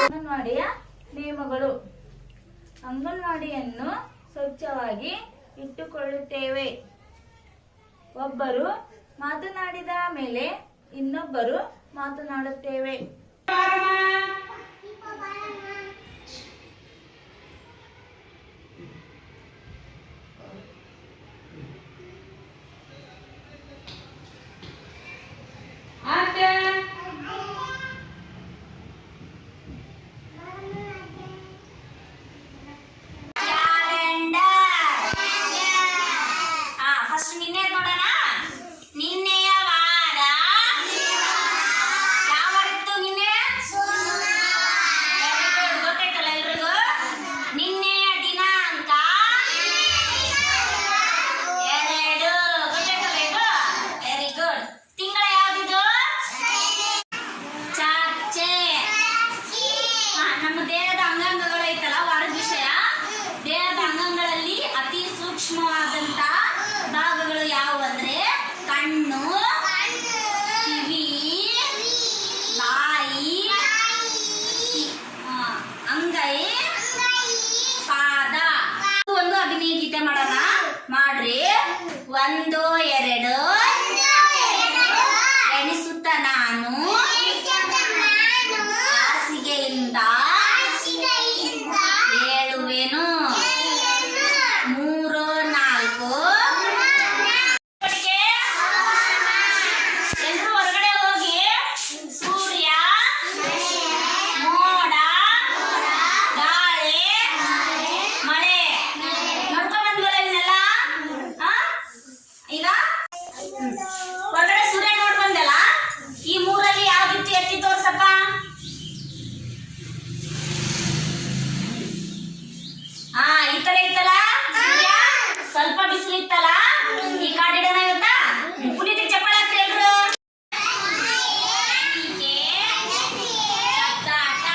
ಅಂಗನವಾಡಿಯ ನಿಯಮಗಳು. ಅಂಗನವಾಡಿಯನ್ನು ಸ್ವಚ್ಛವಾಗಿ ಇಟ್ಟುಕೊಳ್ಳುತ್ತೇವೆ. ಒಬ್ಬರು ಮಾತನಾಡಿದ ಮೇಲೆ ಇನ್ನೊಬ್ಬರು ಮಾತನಾಡುತ್ತೇವೆ. ಸೂಕ್ಷ್ಮವಾದಂತ ಭಾಗಗಳು ಯಾವುವು ಅಂದ್ರೆ ಕಣ್ಣು, ಕಿವಿ, ಬಾಯಿ, ಅಂಗೈ, ಪಾದ. ಒಂದು ಅಭಿನಯ ಗೀತೆ ಮಾಡೋಣ, ಮಾಡ್ರಿ. 1 2 ಎಣಿಸುತ್ತ ನಾನು ಹಾಸಿಗೆಯಿಂದ ಹೇಳುವೆನು. 3 4 ಎಲ್ಲರೂ ಹೊರಗಡೆ ಹೋಗಿ ಸೂರ್ಯ, ಮೋಡ, ಗಾಳಿ, ಮಳೆ ನೋಡ್ಕೊಂಡ್ ಬಂದ್ವಲ್ಲ. ಈಗ ಹೊರಗಡೆ ಸೂರ್ಯ ನೋಡ್ ಬಂದಲ್ಲ. ಈ ಮೂರಲ್ಲಿ ಯಾವ್ದಿತ್ತು ಎತ್ತಿ ತೋರ್ಸಪ್ಪ. ಈ ತರ ಇತ್ತಲ್ಲ ಸೂರ್ಯ, ಸ್ವಲ್ಪ ಬಿಸಿಲಿತ್ತಲ್ಲ. ಈ ಕಾಡಿಡೋಣ ಇವತ್ತ. ಪುನೀತಿ ಚಪ್ಪಾಳೆ ಹಾಕ್ರಿ ಎಲ್ರು. ಶಬ್ದಾಟ.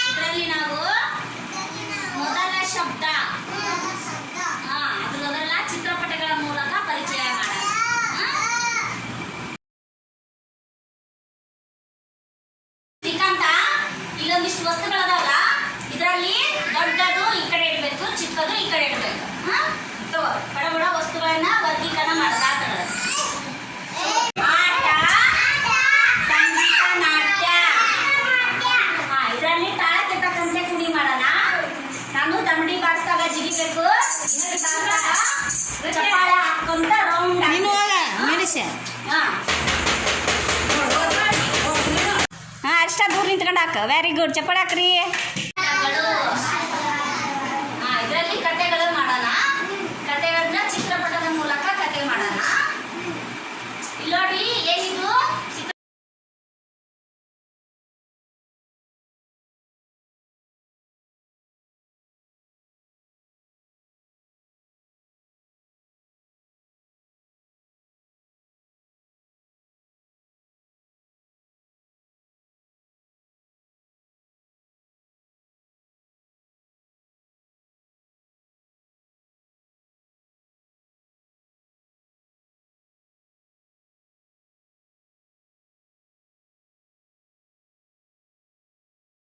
ಇದರಲ್ಲಿ ನಾವು ಮೊದಲ ಶಬ್ದ ಅದರಲ್ಲ ಚಿತ್ರಪಟಗಳ ಮೂಲಕ ಪರಿಚಯ ಮಾಡೋಣ. ಶ್ರೀಕಾಂತ, ಇಲ್ಲೊಂದಿಷ್ಟು ವಸ್ತುಗಳದಾವಲ್ಲ, ಇದರಲ್ಲಿ ದೊಡ್ಡದು ಈ ಕಡೆ ಇಡಬೇಕು, ಚಿಕ್ಕದು ಈ ಕಡೆ ಇಡಬೇಕು. ಬಡ ಬಡ ವಸ್ತುಗಳನ್ನ ವರ್ಗೀಕರಣ ಮಾಡೋದು. ಆಟ, ಸಂಗೀತ, ನಾಟ್ಯ. ಇದರಲ್ಲಿ ತಾಳಕ್ಕೆ ತಕ್ಕಂತೆ ಕುಣಿ ಮಾಡೋಣ. ನಾನು ದಮಡಿ ಬಾರಿಸಿದಾಗ ಜಿಗಿಬೇಕು, ಚಪ್ಪಾಳೆ ಹಾಕೊಂತ ರೌಂಡ್. ಅಷ್ಟ ದೂರ ನಿಂತ್ಕೊಂಡು ಹಾಕ. Very good. ಚಪ್ಪಾಳೆ ಹಾಕ್ರಿ.